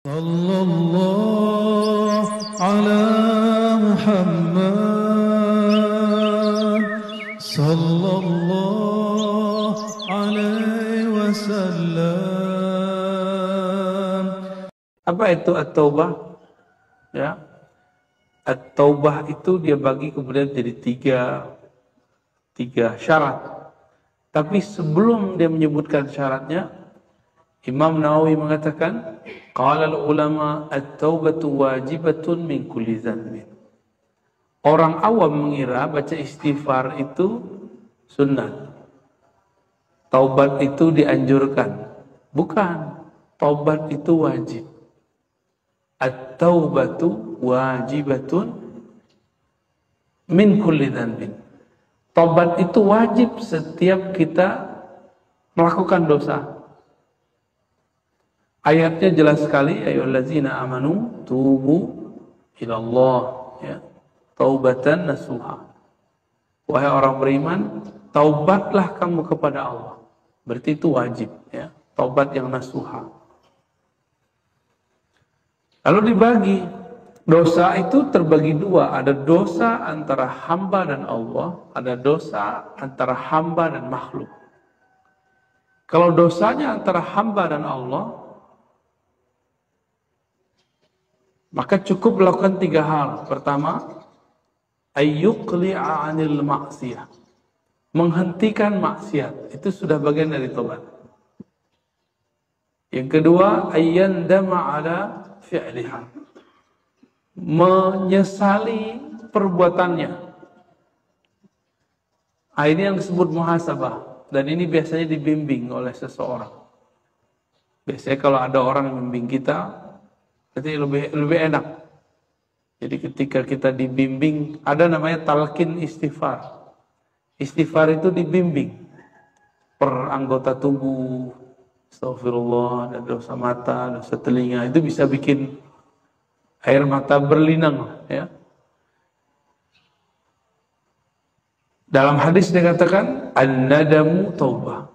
Sallallahu ala Muhammad Sallallahu alaihi wasallam. Apa itu at-taubah? Ya. At-taubah itu dia bagi kemudian jadi tiga syarat. Tapi sebelum dia menyebutkan syaratnya, Imam Nawawi mengatakan, qala al-ulama at-taubatu wajibatun min kulli dzanbin. Orang awam mengira baca istighfar itu sunnah. Taubat itu dianjurkan. Bukan. Taubat itu wajib. At-taubatu wajibatun min kulli dzanbin. Taubat itu wajib setiap kita melakukan dosa. Ayatnya jelas sekali, ayyuhallazina amanu tubu ilallah, ya. Taubatan nasuha. Wahai orang beriman, taubatlah kamu kepada Allah. Berarti itu wajib, ya. Taubat yang nasuha. Lalu dibagi, dosa itu terbagi dua. Ada dosa antara hamba dan Allah, ada dosa antara hamba dan makhluk. Kalau dosanya antara hamba dan Allah, maka cukup melakukan tiga hal. Pertama, ayyuqli'a 'anil ma'siyah. Menghentikan maksiat, itu sudah bagian dari tobat. Yang kedua, ayyandama 'ala fi'liha. Menyesali perbuatannya. Ini yang disebut muhasabah, dan ini biasanya dibimbing oleh seseorang. Biasanya kalau ada orang yang membimbing kita, jadi lebih enak. Jadi ketika kita dibimbing, ada namanya talqin istighfar. Istighfar itu dibimbing per anggota tubuh. Astagfirullah, ada dosa mata, dosa telinga, itu bisa bikin air mata berlinang, ya. Dalam hadis dikatakan an-nadamu taubah.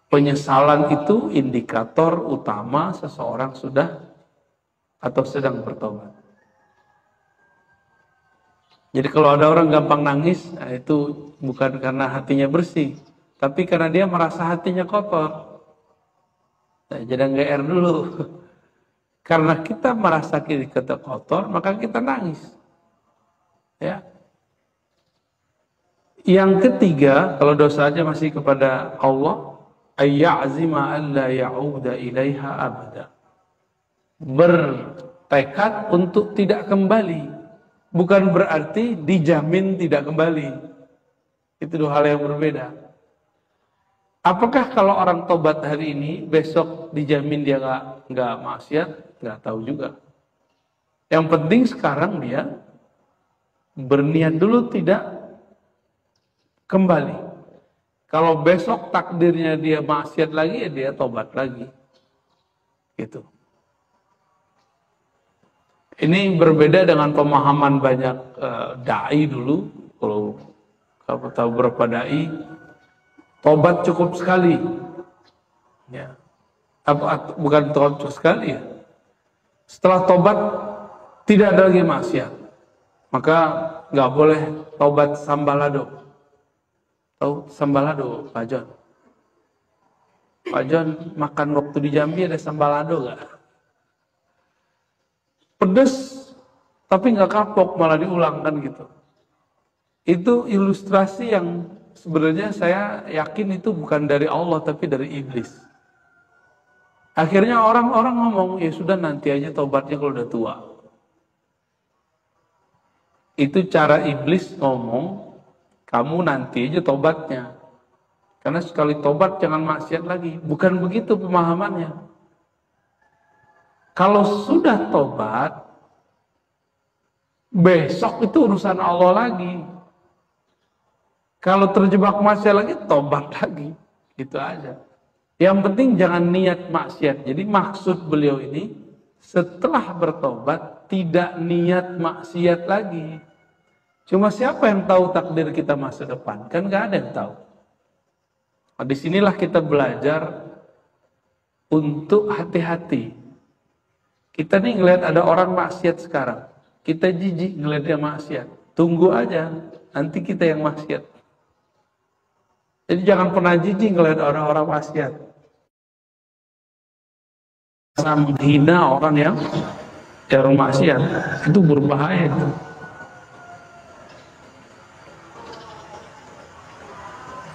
Penyesalan itu indikator utama seseorang sudah atau sedang bertobat. Jadi kalau ada orang gampang nangis, nah itu bukan karena hatinya bersih, tapi karena dia merasa hatinya kotor. Nah, jadi GR dulu. Karena kita merasa kita kotor, maka kita nangis. Ya. Yang ketiga, kalau dosanya masih kepada Allah, ayya'zima alla ya'uda ilaiha abada. Bertekad untuk tidak kembali, bukan berarti dijamin tidak kembali. Itu dua hal yang berbeda. Apakah kalau orang tobat hari ini, besok dijamin dia nggak maksiat? Nggak tahu juga. Yang penting sekarang dia berniat dulu tidak kembali. Kalau besok takdirnya dia maksiat lagi, ya dia tobat lagi. Gitu. Ini berbeda dengan pemahaman banyak dai dulu. Kalau kamu tahu berapa dai, tobat cukup sekali. Ya. Bukan tobat cukup sekali ya. Setelah tobat tidak ada lagi maksiat, maka nggak boleh tobat sambalado. Tahu sambalado, Pak John? Pak John makan waktu di Jambi ada sambalado nggak? Pedes, tapi nggak kapok, malah diulang kan gitu. Itu ilustrasi yang sebenarnya saya yakin itu bukan dari Allah, tapi dari iblis. Akhirnya orang-orang ngomong, ya sudah nanti aja tobatnya kalau udah tua. Itu cara iblis ngomong, kamu nanti aja tobatnya. Karena sekali tobat jangan maksiat lagi. Bukan begitu pemahamannya. Kalau sudah tobat, besok itu urusan Allah lagi. Kalau terjebak maksiat lagi, tobat lagi. Gitu aja. Yang penting jangan niat maksiat. Jadi maksud beliau ini, setelah bertobat, tidak niat maksiat lagi. Cuma siapa yang tahu takdir kita masa depan? Kan gak ada yang tahu. Nah, disinilah kita belajar untuk hati-hati. Kita nih ngelihat ada orang maksiat sekarang. Kita jijik ngelihat dia maksiat. Tunggu aja, nanti kita yang maksiat. Jadi jangan pernah jijik ngelihat orang-orang maksiat. Menghina orang yang maksiat, itu berbahaya itu.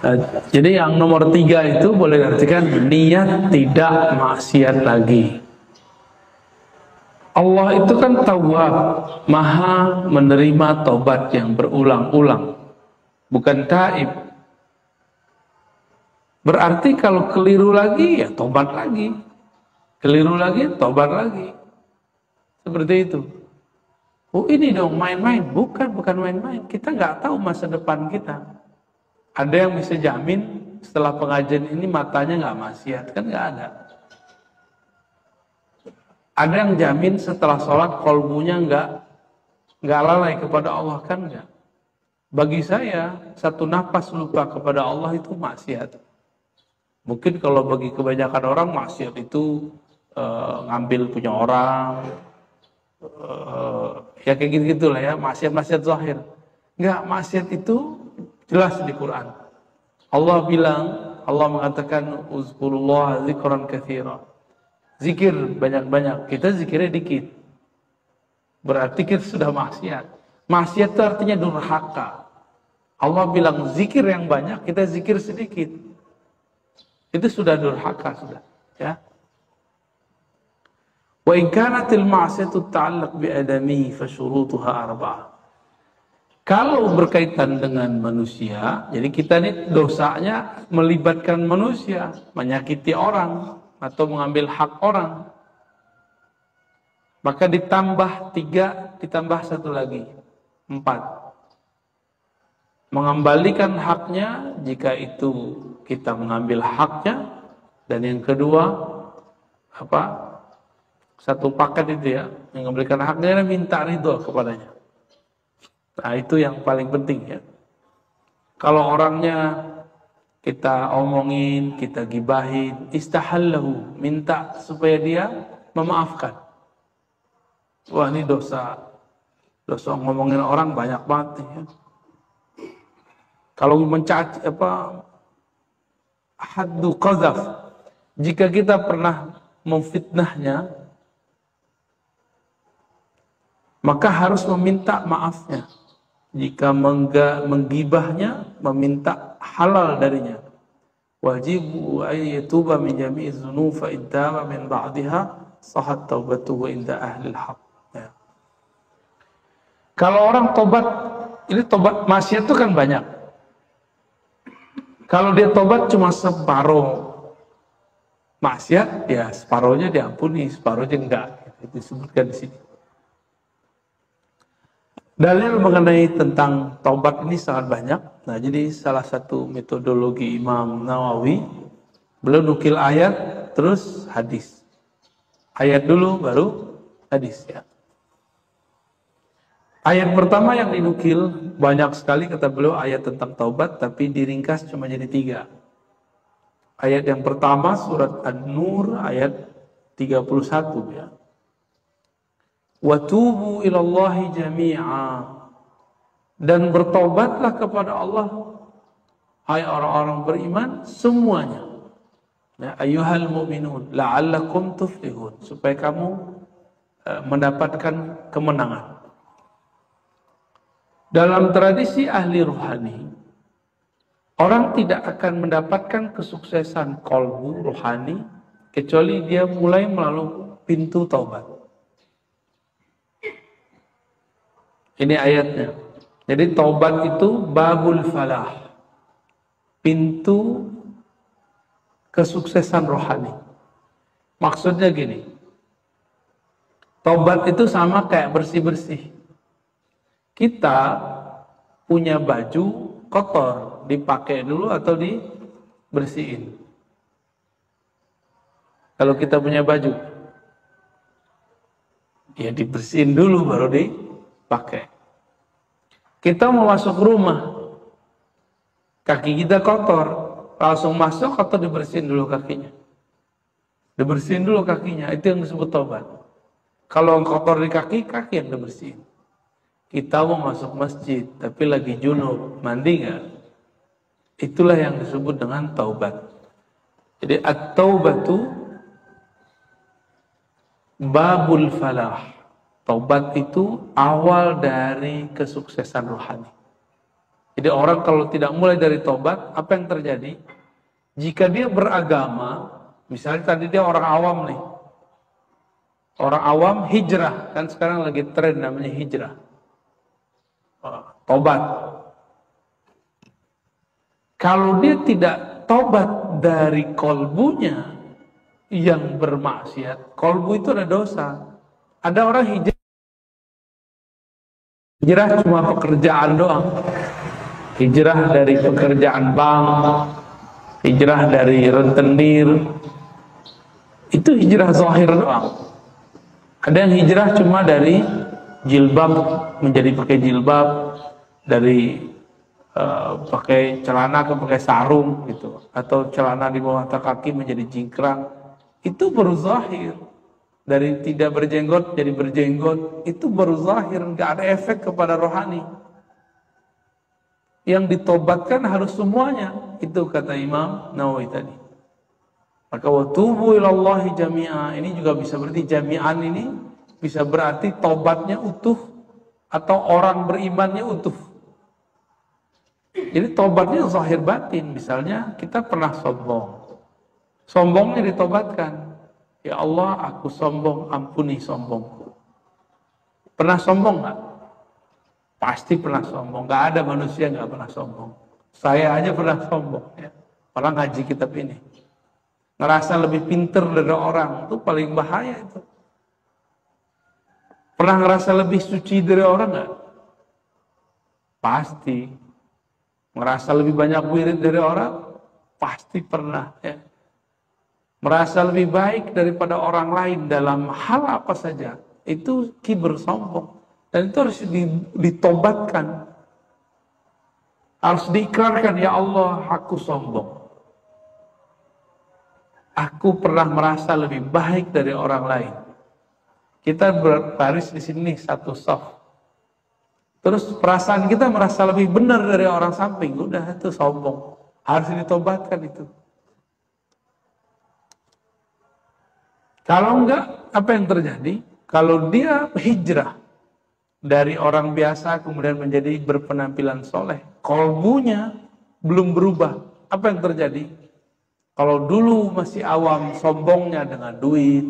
Nah, jadi yang nomor 3 itu boleh diartikan niat tidak maksiat lagi. Allah itu kan tawwab, maha menerima tobat yang berulang-ulang, bukan taib. Berarti kalau keliru lagi, ya tobat lagi. Keliru lagi, tobat lagi. Seperti itu. Oh ini dong main-main. Bukan main-main. Kita nggak tahu masa depan kita. Ada yang bisa jamin setelah pengajian ini matanya nggak maksiat, kan nggak ada. Ada yang jamin setelah sholat kolbunya nggak lalai kepada Allah, kan nggak. Bagi saya satu napas lupa kepada Allah itu maksiat. Mungkin kalau bagi kebanyakan orang maksiat itu ngambil punya orang, ya kayak gitu-gitu lah ya, maksiat zahir. Enggak, maksiat itu jelas di Quran. Allah mengatakan uzkurullah zikran katsira. Zikir banyak-banyak, kita zikirnya dikit. Berarti kita sudah maksiat. Maksiat itu artinya durhaka. Allah bilang zikir yang banyak, kita zikir sedikit. Itu sudah durhaka sudah, ya. Wa in kanatil ma'siyatu ta'allaq bi adamihi fa syurutuha arba'ah. Kalau berkaitan dengan manusia, jadi kita ini dosanya melibatkan manusia, menyakiti orang atau mengambil hak orang. Maka ditambah 3, ditambah 1 lagi, 4. Mengembalikan haknya jika itu kita mengambil haknya, dan yang kedua satu paket itu ya, mengembalikan haknya dan minta ridho kepadanya. Nah itu yang paling penting ya. Kalau orangnya kita omongin, kita gibahin, istahallahu, minta supaya dia memaafkan. Wah ini dosa ngomongin orang banyak banget ya. Kalau mencaci haddu qazaf, jika kita pernah memfitnahnya, maka harus meminta maafnya. Jika menggibahnya, meminta halal darinya. Wajibu ayyatuba min jami'i dzunub fa idama min ba'daha sahat taubatuhu inda ahli al-haq. Ya. Kalau orang tobat, ini tobat maksiat itu kan banyak. Kalau dia tobat cuma separuh maksiat, ya separuhnya diampuni, separuhnya enggak. Itu disebutkan di sini. Dalil mengenai tentang taubat ini sangat banyak. Nah, jadi salah satu metodologi Imam Nawawi, beliau nukil ayat terus hadis. Ayat dulu baru hadis ya. Ayat pertama yang dinukil banyak sekali kata beliau ayat tentang taubat, tapi diringkas cuma jadi 3. Ayat yang pertama surat An-Nur ayat 31 ya. Watubu ilallahi jami'a, dan bertobatlah kepada Allah hai orang-orang beriman semuanya. Ya, ayyuhal mu'minun la'allakum tuflihun, supaya kamu mendapatkan kemenangan. Dalam tradisi ahli rohani, orang tidak akan mendapatkan kesuksesan qalbu rohani kecuali dia mulai melalui pintu taubat. Ini ayatnya. Jadi taubat itu babul falah, pintu kesuksesan rohani. Maksudnya gini, taubat itu sama kayak bersih-bersih. Kita punya baju kotor, dipakai dulu atau dibersihin? Kalau kita punya baju, ya dibersihin dulu baru dipakai. Kita mau masuk rumah, kaki kita kotor, langsung masuk atau dibersihin dulu kakinya? Dibersihin dulu kakinya, itu yang disebut taubat. Kalau kotor di kaki, kaki yang dibersihin. Kita mau masuk masjid, tapi lagi junub, mandi nggak? Itulah yang disebut dengan taubat. Jadi at-taubatu babul falah. Taubat itu awal dari kesuksesan rohani. Jadi orang kalau tidak mulai dari taubat, apa yang terjadi? Jika dia beragama, misalnya tadi dia orang awam nih. Orang awam hijrah, kan sekarang lagi tren namanya hijrah. Taubat. Kalau dia tidak taubat dari kolbunya yang bermaksiat, kolbu itu ada dosa. Ada orang hijrah cuma pekerjaan doang. Hijrah dari pekerjaan bank, hijrah dari rentenir, itu hijrah zahir doang. Ada yang hijrah cuma dari jilbab menjadi pakai jilbab, dari pakai celana ke pakai sarung gitu, atau celana di bawah kaki menjadi jingkrang. Itu baru zahir. Dari tidak berjenggot jadi berjenggot, itu baru zahir, nggak ada efek kepada rohani. Yang ditobatkan harus semuanya. Itu kata Imam Nawawi tadi. Maka wa tubu ilallahi jami'a. Ini juga bisa berarti jami'an ini bisa berarti tobatnya utuh atau orang berimannya utuh. Jadi tobatnya zahir batin. Misalnya kita pernah sombong. Sombongnya ditobatkan. Ya Allah, aku sombong, ampuni sombongku. Pernah sombong nggak? Pasti pernah sombong. Nggak ada manusia nggak pernah sombong. Saya aja pernah sombong. Ya. Orang ngaji kitab ini. Ngerasa lebih pinter dari orang. Itu paling bahaya itu. Pernah ngerasa lebih suci dari orang nggak? Pasti. Ngerasa lebih banyak wirid dari orang? Pasti pernah. Ya. Merasa lebih baik daripada orang lain dalam hal apa saja. Itu kibir, sombong. Dan itu harus ditobatkan. Harus diikrarkan, ya Allah, aku sombong. Aku pernah merasa lebih baik dari orang lain. Kita berbaris di sini satu saf. Terus perasaan kita merasa lebih benar dari orang samping. Udah, itu sombong. Harus ditobatkan itu. Kalau enggak, apa yang terjadi? Kalau dia hijrah dari orang biasa kemudian menjadi berpenampilan soleh, kolbunya belum berubah. Apa yang terjadi? Kalau dulu masih awam, sombongnya dengan duit,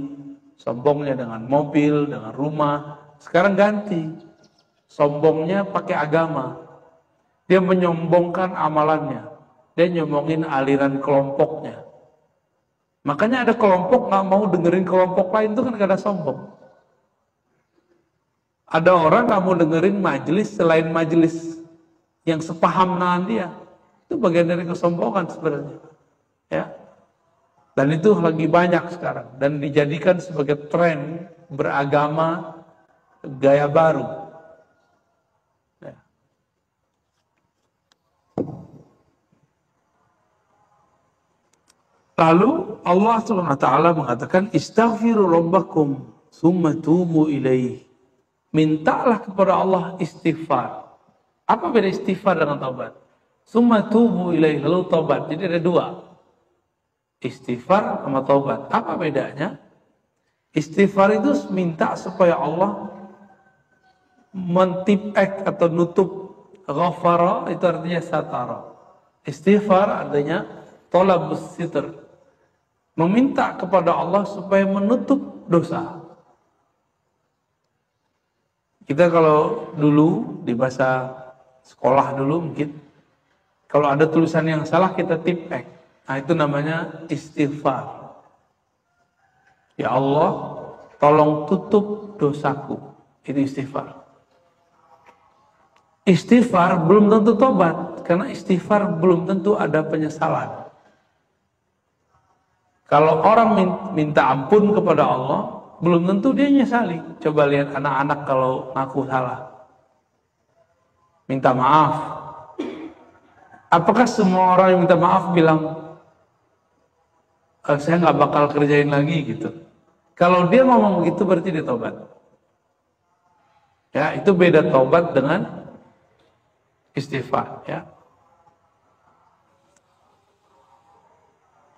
sombongnya dengan mobil, dengan rumah, sekarang ganti. Sombongnya pakai agama. Dia menyombongkan amalannya. Dia nyombongin aliran kelompoknya. Makanya ada kelompok nggak mau dengerin kelompok lain, itu kan karena sombong. Ada orang nggak mau dengerin majelis selain majelis yang sepaham dengan dia. Itu bagian dari kesombongan sebenarnya. Ya. Dan itu lagi banyak sekarang. Dan dijadikan sebagai tren beragama gaya baru. Ya. Lalu Allah SWT mengatakan, istaghfiru rabbakum summa tubu ilaih. Mintalah kepada Allah istighfar. Apa beda istighfar dengan taubat? Summa tubu ilaih, lalu taubat. Jadi ada dua. Istighfar sama taubat. Apa bedanya? Istighfar itu minta supaya Allah mentipek atau nutup. Ghafara itu artinya satara. Istighfar artinya tolabus sitr. Meminta kepada Allah supaya menutup dosa. Kita kalau dulu di bahasa sekolah dulu mungkin kalau ada tulisan yang salah kita tipek. Nah itu namanya istighfar. Ya Allah, tolong tutup dosaku. Itu istighfar. Istighfar belum tentu tobat, karena istighfar belum tentu ada penyesalan. Kalau orang minta ampun kepada Allah, belum tentu dia nyesali. Coba lihat anak-anak kalau ngaku salah. Minta maaf. Apakah semua orang yang minta maaf bilang, saya nggak bakal kerjain lagi gitu? Kalau dia ngomong begitu berarti dia tobat. Ya, itu beda taubat dengan istighfar, ya.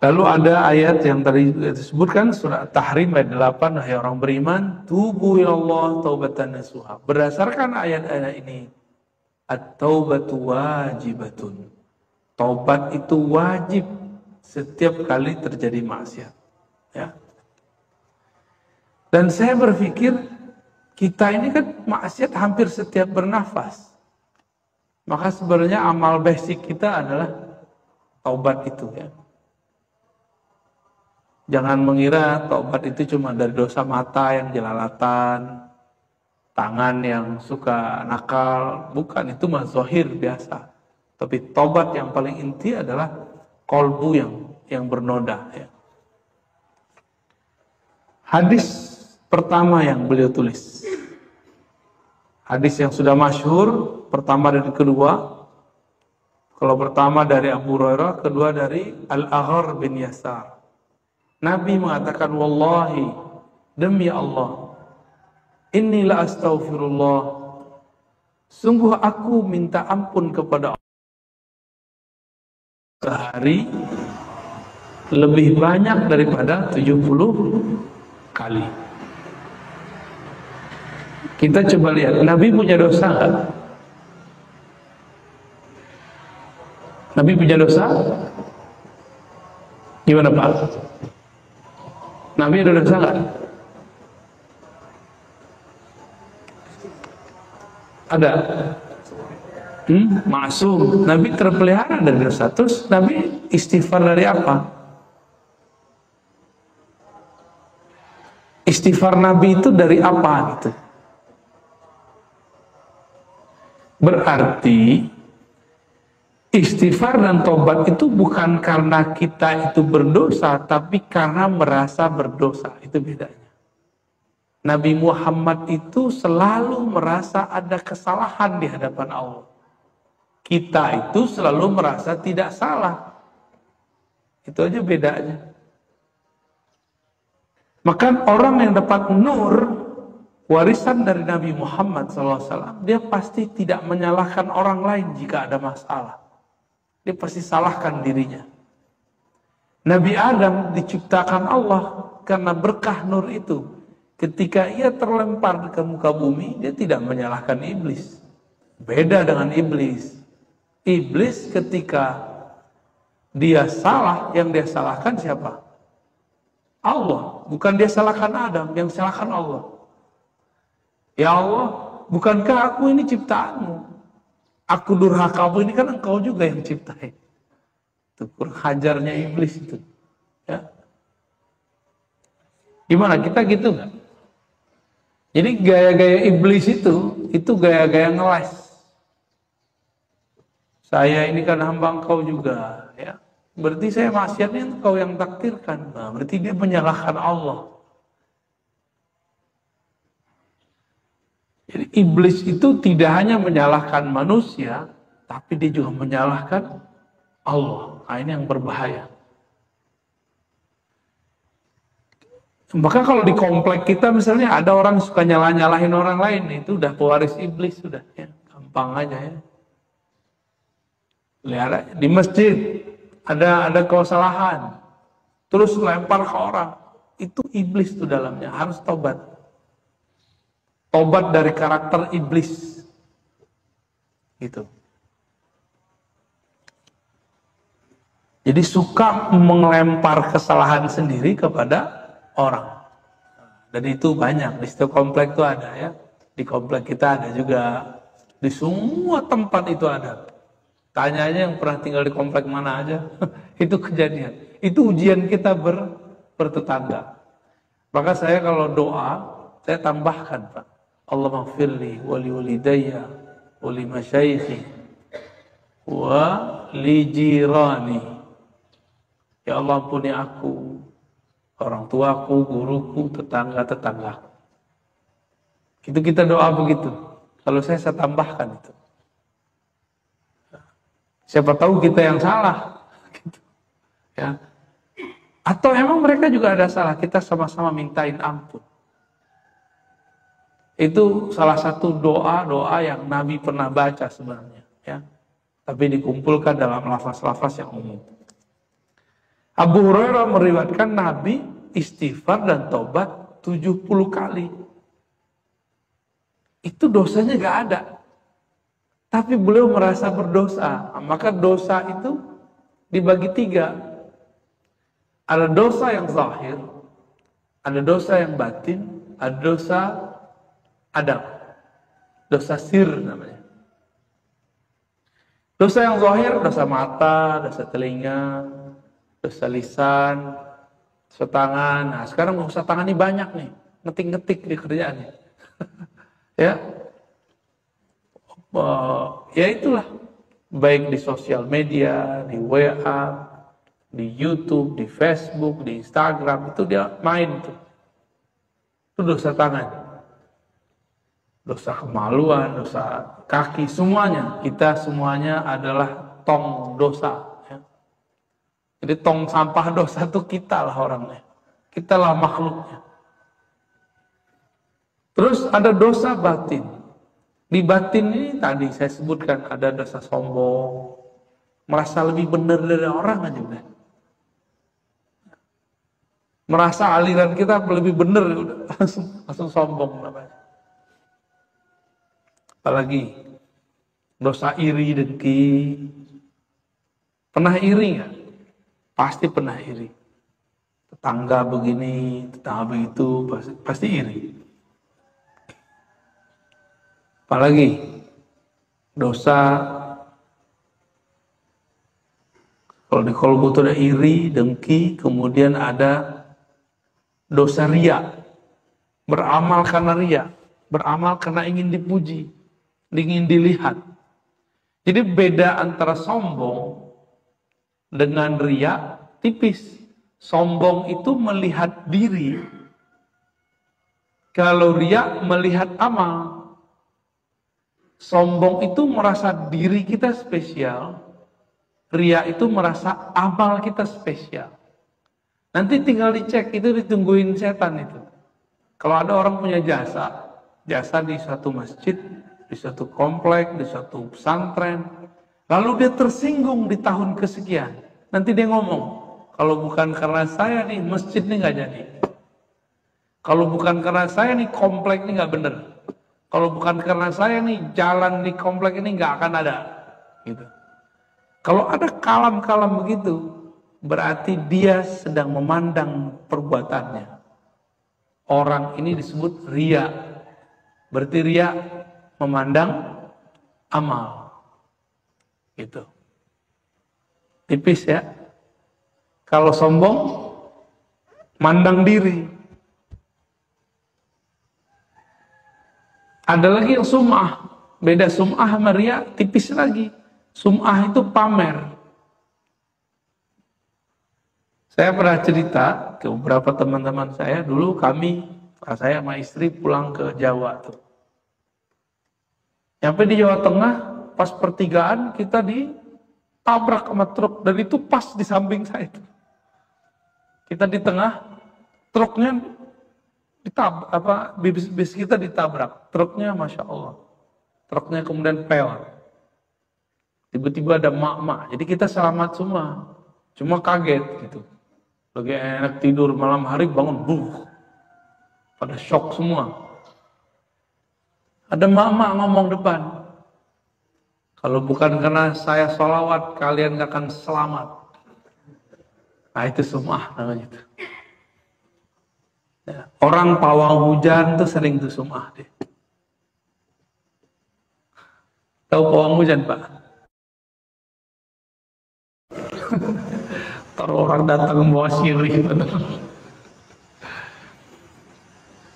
Lalu ada ayat yang tadi disebutkan surat Tahrim ayat 8, hai orang beriman, tubu ilallah taubatan nasuha. Berdasarkan ayat-ayat ini, at-taubatu wajibatun. Taubat itu wajib setiap kali terjadi maksiat, ya. Dan saya berpikir kita ini kan maksiat hampir setiap bernafas. Maka sebenarnya amal basic kita adalah taubat itu, ya. Jangan mengira taubat itu cuma dari dosa mata yang jelalatan, tangan yang suka nakal. Bukan, itu mah zahir biasa. Tapi taubat yang paling inti adalah kolbu yang bernoda, ya. Hadis pertama yang beliau tulis, hadis yang sudah masyhur, pertama dan kedua. Kalau pertama dari Abu Hurairah, kedua dari Al-Aghar bin Yasar. Nabi mengatakan, wallahi, demi Allah, inni la astaghfirullah, sungguh aku minta ampun kepada Allah sehari lebih banyak daripada 70 kali. Kita coba lihat, Nabi punya dosa nggak? Nabi punya dosa? Gimana Pak? Nabi ada dosa nggak? Ada. Maksum. Nabi terpelihara dari dosa. Terus Nabi istighfar dari apa? Istighfar Nabi itu dari apa gitu? Berarti istighfar dan tobat itu bukan karena kita itu berdosa, tapi karena merasa berdosa. Itu bedanya. Nabi Muhammad itu selalu merasa ada kesalahan di hadapan Allah. Kita itu selalu merasa tidak salah. Itu aja bedanya. Maka orang yang dapat nur, warisan dari Nabi Muhammad SAW, dia pasti tidak menyalahkan orang lain jika ada masalah. Dia pasti salahkan dirinya. Nabi Adam diciptakan Allah karena berkah nur itu. Ketika ia terlempar ke muka bumi, dia tidak menyalahkan iblis. Beda dengan iblis. Iblis ketika dia salah, yang dia salahkan siapa? Allah. Bukan dia salahkan Adam, yang salahkan Allah. Ya Allah, bukankah aku ini ciptaanmu? Aku durhakamu, ini kan engkau juga yang ciptain. Itu kurang hajarnya iblis itu. Ya. Gimana, kita gitu nggak? Jadi gaya-gaya iblis itu gaya-gaya ngeles. Saya ini kan hamba engkau juga, ya. Berarti saya maksiatnya engkau yang takdirkan. Nah, berarti dia menyalahkan Allah. Jadi iblis itu tidak hanya menyalahkan manusia, tapi dia juga menyalahkan Allah. Nah, ini yang berbahaya. Maka kalau di komplek kita misalnya ada orang suka nyalah-nyalahin orang lain, itu udah pewaris iblis sudah, ya. Gampang aja, ya. Lihat aja. Di masjid ada kesalahan, terus lempar ke orang, itu iblis tuh dalamnya, harus tobat. Tobat dari karakter iblis. Gitu. Jadi suka melempar kesalahan sendiri kepada orang. Dan itu banyak, di setiap komplek itu ada, ya. Di komplek kita ada juga, di semua tempat itu ada. Tanya aja yang pernah tinggal di komplek mana aja. Itu kejadian. Itu ujian kita bertetangga. Maka saya kalau doa, saya tambahkan, Pak. Allahumma firli wali walidayya wali masyaikhi wa li jirani. Ya Allah, ampuni aku, orang tuaku, guruku, tetangga-tetangga. Itu kita doa begitu. Kalau saya tambahkan itu. Siapa tahu kita yang salah. Gitu. Ya. Atau emang mereka juga ada salah, kita sama-sama mintain ampun. Itu salah satu doa-doa yang Nabi pernah baca sebenarnya, ya. Tapi dikumpulkan dalam lafaz-lafaz yang umum. Abu Hurairah meriwayatkan Nabi istighfar dan tobat 70 kali. Itu dosanya gak ada. Tapi beliau merasa berdosa. Maka dosa itu dibagi 3. Ada dosa yang zahir, ada dosa yang batin, ada dosa adam. Dosa sir namanya. Dosa yang zahir, dosa mata, dosa telinga, dosa lisan, dosa tangan. Nah, sekarang dosa tangan ini banyak nih, ngetik-ngetik di kerjaannya. Ya, ya itulah, baik di sosial media, di WA, di YouTube, di Facebook, di Instagram, itu dia main tuh. Itu dosa tangan. Dosa kemaluan, dosa kaki, semuanya. Kita semuanya adalah tong dosa. Ya. Jadi tong sampah dosa itu kita lah orangnya. Kita lah makhluknya. Terus ada dosa batin. Di batin ini tadi saya sebutkan ada dosa sombong. Merasa lebih benar dari orang aja udah. Merasa aliran kita lebih benar, udah langsung sombong namanya. Apalagi dosa iri dengki. Pernah iri nggak? Pasti pernah iri. Tetangga begini, tetangga begitu, pasti iri. Apalagi dosa, kalau di kolbu itu ada iri, dengki, kemudian ada dosa ria, beramal karena ria, beramal karena ingin dipuji, ingin dilihat. Jadi beda antara sombong dengan ria tipis. Sombong itu melihat diri, kalau ria melihat amal. Sombong itu merasa diri kita spesial, ria itu merasa amal kita spesial. Nanti tinggal dicek, itu ditungguin setan itu. Kalau ada orang punya jasa di suatu masjid, di suatu komplek, di suatu pesantren, lalu dia tersinggung di tahun kesekian, nanti dia ngomong, kalau bukan karena saya nih, masjid nih nggak jadi. Kalau bukan karena saya nih, komplek ini nggak bener. Kalau bukan karena saya nih, jalan di komplek ini nggak akan ada. Gitu. Kalau ada kalam-kalam begitu, berarti dia sedang memandang perbuatannya. Orang ini disebut ria. Berarti ria memandang amal. Gitu. Tipis ya. Kalau sombong, mandang diri. Ada lagi yang sum'ah. Beda sum'ah sama ria, tipis lagi. Sum'ah itu pamer. Saya pernah cerita ke beberapa teman-teman saya, dulu saya sama istri pulang ke Jawa tuh. Nyampe di Jawa Tengah, pas pertigaan kita ditabrak sama truk, dan itu pas di samping saya itu. Kita di tengah, truknya bis kita ditabrak. Truknya Masya Allah. Truknya kemudian peor. Tiba-tiba ada mak-mak. Jadi kita selamat semua. Cuma kaget gitu. Lagi enak tidur malam hari bangun. Pada shock semua. Ada mak-mak ngomong depan. Kalau bukan karena saya sholawat, kalian gak akan selamat. Nah itu sum'ah namanya itu. Ya, orang pawang hujan tuh sering tuh sum'ah deh. Tahu pawang hujan Pak? Kalau orang datang membawa sirih.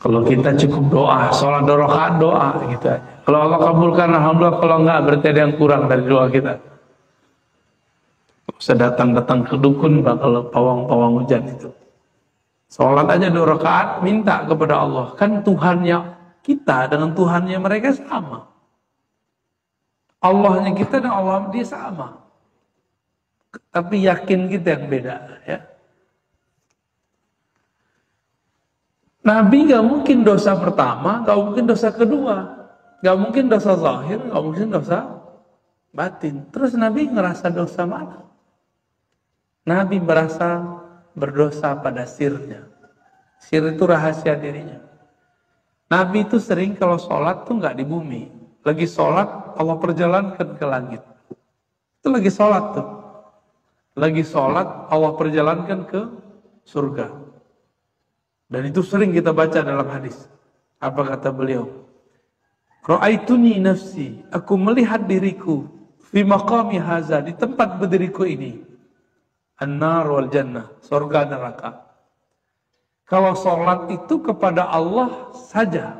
Kalau kita cukup doa, sholat 2 rakaat doa gitu aja. Kalau Allah kabulkan alhamdulillah, kalau enggak berarti ada yang kurang dari doa kita. Bisa datang-datang ke dukun Pak kalau pawang-pawang hujan itu. Sholat aja 2 rakaat, minta kepada Allah. Kan Tuhannya kita dengan Tuhannya mereka sama. Allahnya kita dan Allah dia sama. Tapi yakin kita yang beda. Ya. Nabi gak mungkin dosa pertama, gak mungkin dosa kedua, gak mungkin dosa zahir, gak mungkin dosa batin. Terus Nabi ngerasa dosa mana? Nabi merasa berdosa pada sirnya. Sir itu rahasia dirinya. Nabi itu sering kalau sholat tuh gak di bumi. Lagi sholat, Allah perjalankan ke langit. Itu lagi sholat tuh. Lagi sholat, Allah perjalankan ke surga. Dan itu sering kita baca dalam hadis. Apa kata beliau? Ra'aituni nafsi, aku melihat diriku fi maqami haza, di tempat berdiriku ini. An-nar wal jannah, surga neraka. Kalau sholat itu kepada Allah saja.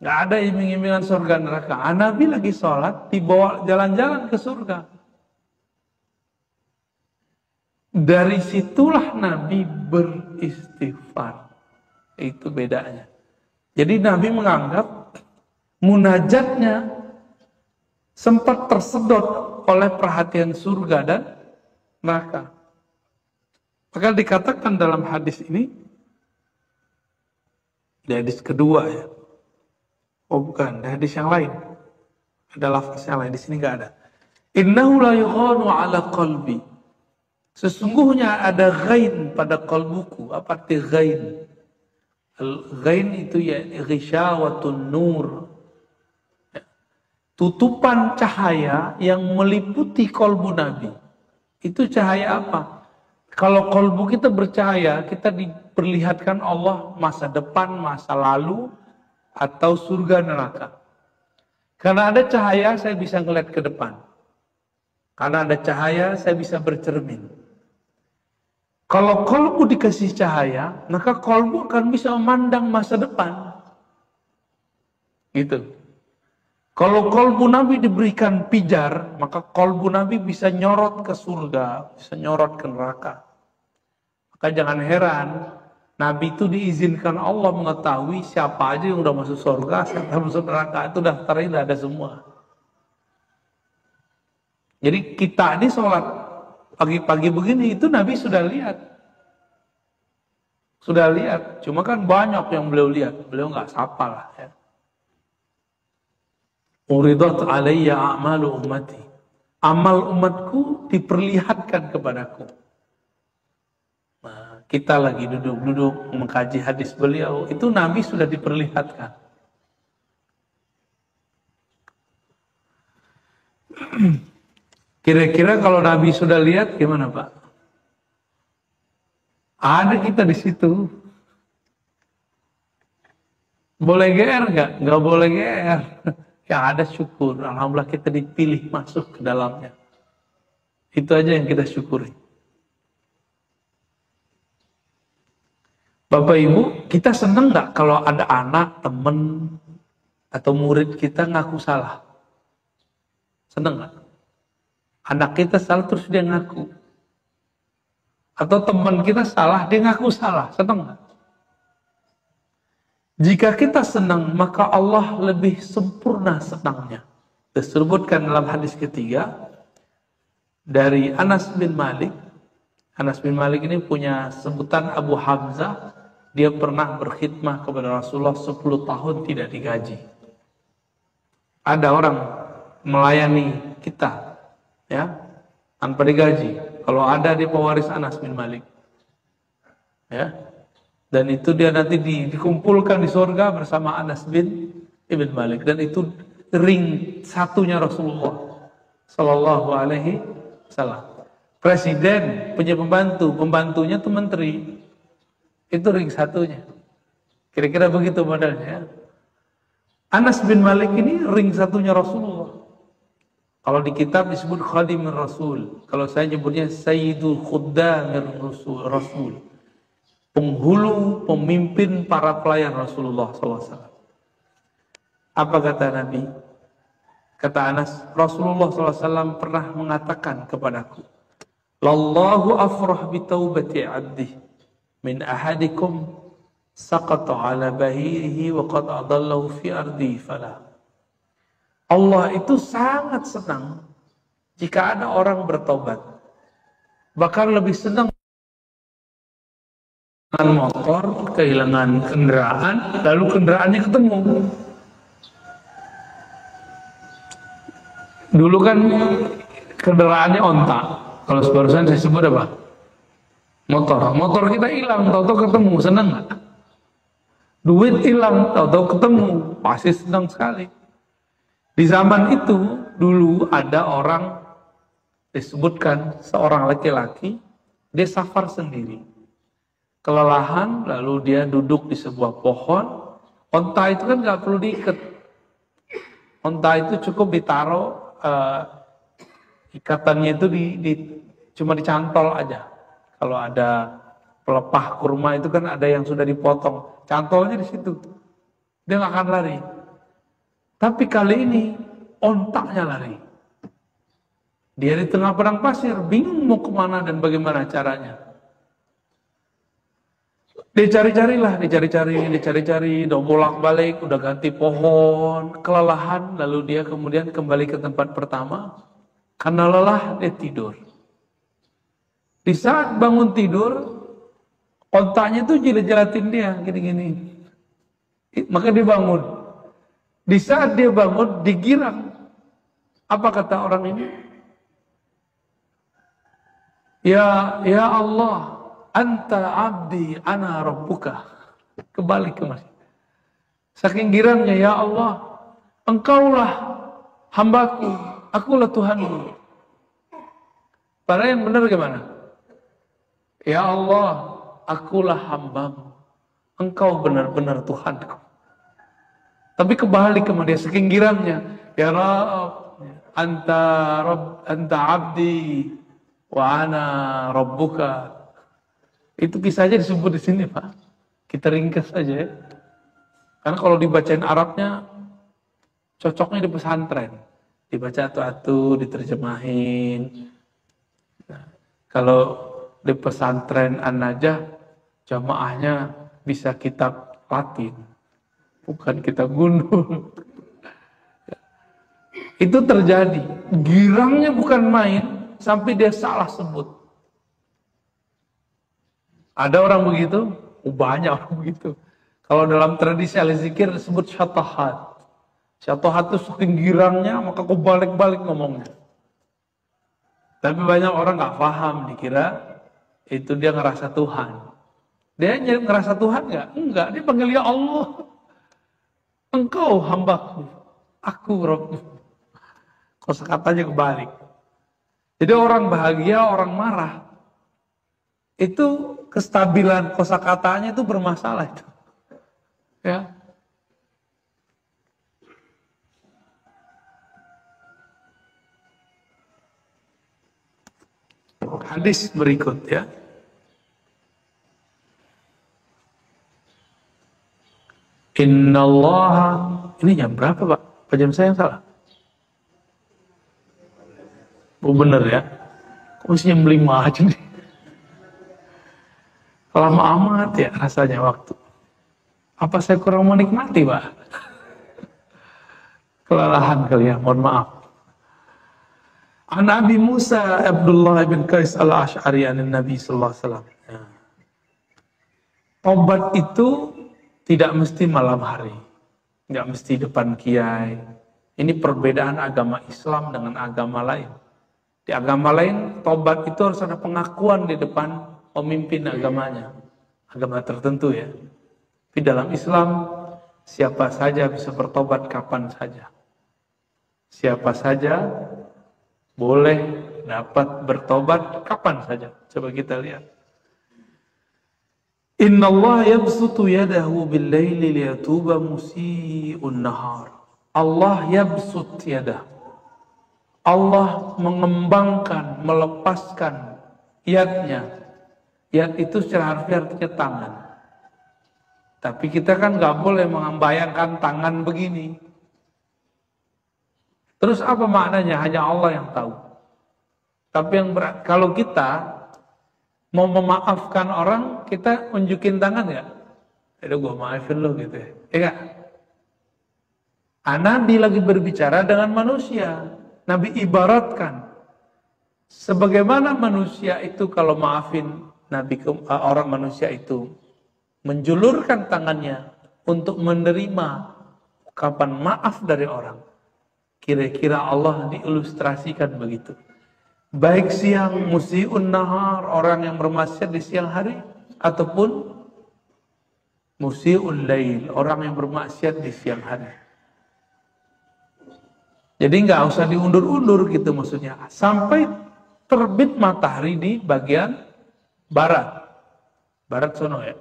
Nggak ada iming-imingan surga neraka. Nabi lagi sholat, dibawa jalan-jalan ke surga. Dari situlah Nabi beristighfar. Itu bedanya. Jadi Nabi menganggap munajatnya sempat tersedot oleh perhatian surga dan neraka. Maka dikatakan dalam hadis ini, di hadis kedua ya. Oh bukan, di hadis yang lain. Ada lafaz yang lain, di sini nggak ada. Innahu la yughanu ala qalbi. Sesungguhnya ada ghain pada kalbuku. Apa arti ghain? Ghain itu ya ghisyawatun nur. Tutupan cahaya yang meliputi kalbu Nabi. Itu cahaya apa? Kalau kalbu kita bercahaya, kita diperlihatkan Allah masa depan, masa lalu, atau surga neraka. Karena ada cahaya, saya bisa ngeliat ke depan. Karena ada cahaya, saya bisa bercermin. Kalau kalbu dikasih cahaya, maka kalbu akan bisa memandang masa depan. Gitu. Kalau kalbu Nabi diberikan pijar, maka kalbu Nabi bisa nyorot ke surga, bisa nyorot ke neraka. Maka jangan heran, Nabi itu diizinkan Allah mengetahui siapa aja yang udah masuk surga, siapa yang masuk neraka. Itu daftarnya udah ada semua. Jadi kita ini sholat pagi-pagi begini, itu Nabi sudah lihat. Sudah lihat. Cuma kan banyak yang beliau lihat. Beliau nggak sapa lah. Ya. Uridat alayya a'malu ummati. Amal umatku diperlihatkan kepadaku. Nah, kita lagi duduk-duduk mengkaji hadis beliau. Itu Nabi sudah diperlihatkan. Kira-kira kalau Nabi sudah lihat gimana Pak? Ada kita di situ. Boleh GR nggak? Nggak boleh GR. Ya ada syukur. Alhamdulillah kita dipilih masuk ke dalamnya. Itu aja yang kita syukuri. Bapak Ibu, kita senang nggak kalau ada anak, teman, atau murid kita ngaku salah? Senang nggak? Anak kita salah terus dia ngaku. Atau teman kita salah, dia ngaku salah. Senang nggak? Jika kita senang, maka Allah lebih sempurna senangnya. Disebutkan dalam hadis ketiga dari Anas bin Malik. Anas bin Malik ini punya sebutan Abu Hamzah. Dia pernah berkhidmah kepada Rasulullah 10 tahun tidak digaji. Ada orang melayani kita, ya, tanpa digaji. Kalau ada dia pewaris Anas bin Malik, ya, dan itu dia nanti dikumpulkan di surga bersama Anas bin Ibn Malik, dan itu ring satunya Rasulullah Sallallahu Alaihi Wasallam. Presiden punya pembantu, pembantunya itu menteri, itu ring satunya. Kira-kira begitu modelnya. Anas bin Malik ini ring satunya Rasulullah. Kalau di kitab disebut Khadimur Rasul. Kalau saya nyebutnya Sayyidul Khuddamir Rasul. Penghulu, pemimpin para pelayan Rasulullah SAW. Apa kata Nabi? Kata Anas, Rasulullah SAW pernah mengatakan kepadaku, Lallahu afrah bitaubati abdi min ahadikum saqata ala bahirihi wa qad adallahu fi ardi falah. Allah itu sangat senang jika ada orang bertobat. Bahkan lebih senang motor, kehilangan kendaraan, lalu kendaraannya ketemu. Dulu kan kendaraannya onta. Kalau barusan saya sebut apa? Motor. Motor kita hilang, tahu-tahu ketemu, senang nggak? Duit hilang, tahu-tahu ketemu, pasti senang sekali. Di zaman itu dulu ada orang disebutkan seorang laki-laki, dia safar sendiri, kelelahan, lalu dia duduk di sebuah pohon. Onta itu kan nggak perlu diikat, onta itu cukup ditaruh ikatannya itu cuma dicantol aja. Kalau ada pelepah kurma itu kan ada yang sudah dipotong, cantolnya di situ, dia nggak akan lari. Tapi kali ini ontaknya lari. Dia di tengah padang pasir, bingung mau kemana dan bagaimana caranya. Dicari-cari, udah bolak-balik, udah ganti pohon, kelelahan, lalu dia kemudian kembali ke tempat pertama. Karena lelah, dia tidur. Di saat bangun tidur, otaknya tuh jilat-jilatin dia, gini-gini. Maka dia bangun. Di saat dia bangun, digirang. Apa kata orang ini? Ya Allah, anta abdi, ana rabbuka. Kebalik ke masjid. Saking girangnya, ya Allah, engkaulah hambaku, akulah Tuhanmu. Padahal yang benar gimana? Ya Allah, akulah hambamu, engkau benar-benar Tuhanku. Tapi kebalik ke dia, saking girangnya, ya Rabb, anta abdi, wa ana rabbuka. Itu kisahnya disebut di sini, Pak. Kita ringkas saja ya. Karena kalau dibacain Arabnya cocoknya di pesantren. Dibaca atu-atu, diterjemahin. Nah, kalau di pesantren An-Najah jamaahnya bisa kitab Latin, bukan kitab gundul. Itu terjadi. Girangnya bukan main. Sampai dia salah sebut. Ada orang begitu? Banyak orang begitu. Kalau dalam tradisi al-zikir disebut syatahat. Syatahat itu saking girangnya, maka kau balik-balik ngomongnya. Tapi banyak orang gak paham, dikira itu dia ngerasa Tuhan. Dia ngerasa Tuhan gak? Enggak, dia panggil ya Allah. Engkau hambaku, aku Rabb. Kosakatanya kebalik. Jadi orang bahagia, orang marah, itu kestabilan kosakatanya itu bermasalah itu. Ya. Hadis berikut ya. Innallaha, ini jam berapa Pak? Apa jam saya yang salah? Oh bener ya. Kok mesti jam 5 aja nih. Lama amat ya rasanya waktu. Apa saya kurang menikmati Pak? Kelelahan kali ya, mohon maaf. An Abi Musa Abdullah bin Qais al-Ash'ari an Nabi sallallahu alaihi wasallam. Obat itu tidak mesti malam hari. Tidak mesti depan kiai. Ini perbedaan agama Islam dengan agama lain. Di agama lain, tobat itu harus ada pengakuan di depan pemimpin agamanya. Agama tertentu ya. Tapi dalam Islam, siapa saja bisa bertobat kapan saja. Siapa saja boleh dapat bertobat kapan saja. Coba kita lihat. Inna Allah yabsutu yadahu bil-laili liyatuba musii'un nahar. Allah yabsut yadahu. Allah mengembangkan, melepaskan yadnya. Yad itu secara harfiah artinya tangan. Tapi kita kan nggak boleh membayangkan tangan begini. Terus apa maknanya? Hanya Allah yang tahu. Tapi yang kalau kita mau memaafkan orang, kita unjukin tangan nggak? Aduh gue maafin lo gitu ya. Iya. Nabi lagi berbicara dengan manusia. Nabi ibaratkan sebagaimana manusia itu kalau maafin orang manusia itu menjulurkan tangannya untuk menerima ungkapan maaf dari orang. Kira-kira Allah diilustrasikan begitu. Baik siang musii'un nahar, orang yang bermaksiat di siang hari, ataupun musii'ul lail, orang yang bermaksiat di siang hari. Jadi nggak usah diundur-undur gitu maksudnya. Sampai terbit matahari di bagian barat. Barat sono ya.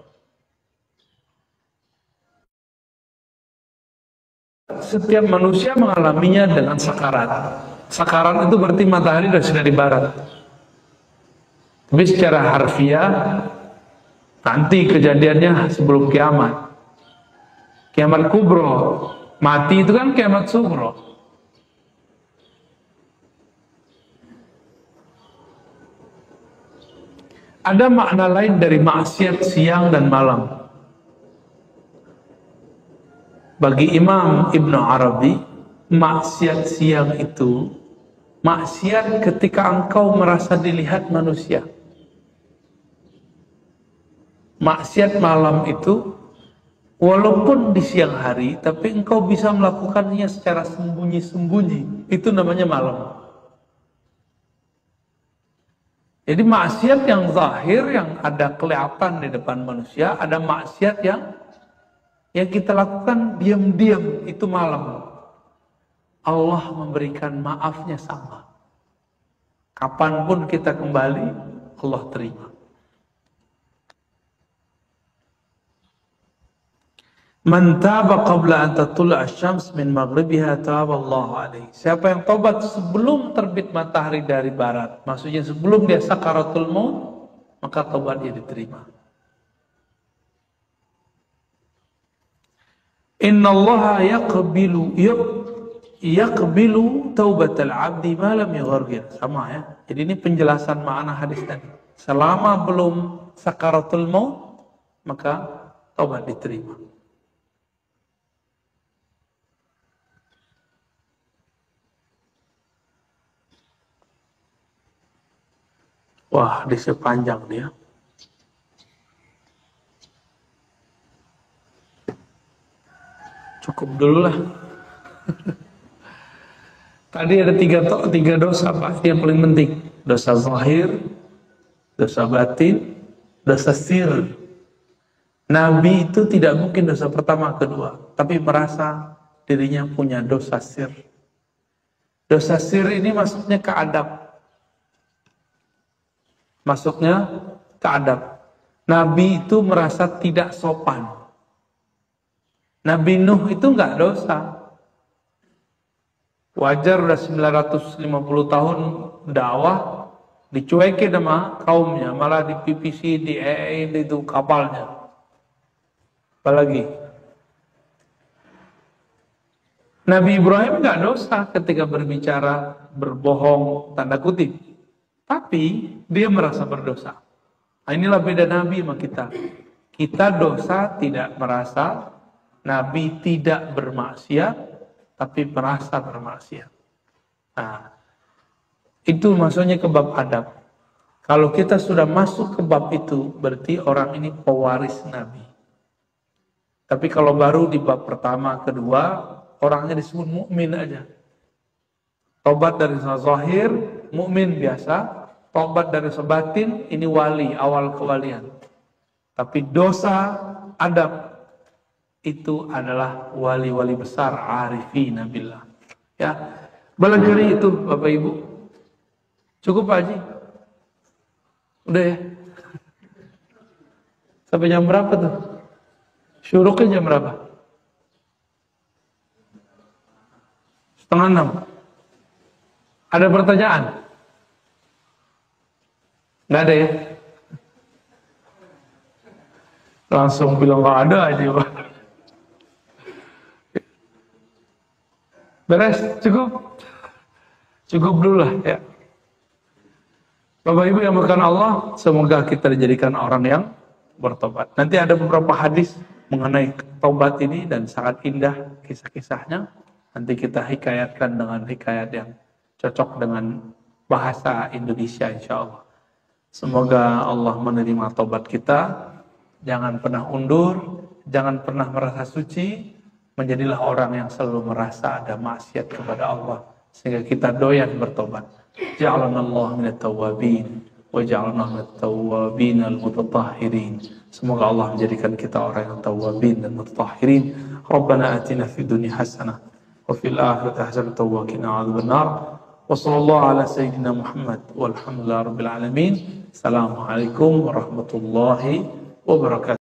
Setiap manusia mengalaminya dengan sakarat. Sakarat itu berarti matahari sudah di barat. Tapi secara harfiah nanti kejadiannya sebelum kiamat. Kiamat kubro. Mati itu kan kiamat sugro. Ada makna lain dari maksiat siang dan malam. Bagi Imam Ibnu Arabi, maksiat siang itu maksiat ketika engkau merasa dilihat manusia. Maksiat malam itu walaupun di siang hari, tapi engkau bisa melakukannya secara sembunyi-sembunyi. Itu namanya malam. Jadi maksiat yang zahir, yang ada kelihatan di depan manusia, ada maksiat yang kita lakukan diam-diam, itu malam. Allah memberikan maafnya sama. Kapanpun kita kembali, Allah terima. Man taba qabla an tatlu'a asy-syams min maghribiha taballahu alaihi. Siapa yang tobat sebelum terbit matahari dari barat, maksudnya sebelum dia sakaratul maut, maka tobatnya diterima. Innallaha yaqbilu taubatal 'abdi ma lam yughargir. Sama ya. Jadi ini penjelasan makna hadis tadi. Selama belum sakaratul maut, maka taubat diterima. Wah, hadisnya panjang dia. Cukup dulu lah. Tadi ada tiga dosa, Pak. Yang paling penting. Dosa zahir, dosa batin, dosa sir. Nabi itu tidak mungkin dosa pertama, kedua. Tapi merasa dirinya punya dosa sir. Dosa sir ini masuknya ke adab. Masuknya ke adab. Nabi itu merasa tidak sopan. Nabi Nuh itu enggak dosa. Wajar udah 950 tahun dakwah, dicuekin sama kaumnya, malah dipipisi, itu kapalnya. Apalagi Nabi Ibrahim enggak dosa ketika berbicara berbohong tanda kutip. Tapi dia merasa berdosa. Nah, inilah beda Nabi sama kita. Kita dosa tidak merasa, Nabi tidak bermaksiat, tapi merasa bermaksiat. Nah, itu maksudnya ke bab adab. Kalau kita sudah masuk ke bab itu, berarti orang ini pewaris Nabi. Tapi kalau baru di bab pertama, kedua, orangnya disebut mukmin aja. Tobat dari zahir, mukmin biasa. Tobat dari sebatin, ini wali, awal kewalian. Tapi dosa, adab, itu adalah wali-wali besar, arifin billah. Ya, barangkali itu Bapak Ibu. Cukup Pak Haji? Udah ya? Sampai jam berapa tuh? Syuruknya jam berapa? 5:30. Ada pertanyaan? Nggak ada ya? Langsung bilang nggak ada aja Pak. Beres? Cukup? Cukup dulu lah ya. Bapak Ibu yang berkenan Allah, semoga kita dijadikan orang yang bertobat. Nanti ada beberapa hadis mengenai tobat ini dan sangat indah kisah-kisahnya. Nanti kita hikayatkan dengan hikayat yang cocok dengan bahasa Indonesia insya Allah. Semoga Allah menerima tobat kita, Jangan pernah undur, jangan pernah merasa suci. Menjadilah orang yang selalu merasa ada maksiat kepada Allah, sehingga kita doyan bertobat. Ja'alana Allah minat tawabin wa ja'alna minat tawabin al-mutatahhirin. Semoga Allah menjadikan kita orang yang tawabin dan mutatahhirin. Rabbana atina fid dunya hasanah wa fil akhirati hasanah wa qina adzabannar. Wa sallallahu ala sayyidina Muhammad walhamdulillahi rabbil alamin. Assalamualaikum warahmatullahi wabarakatuh.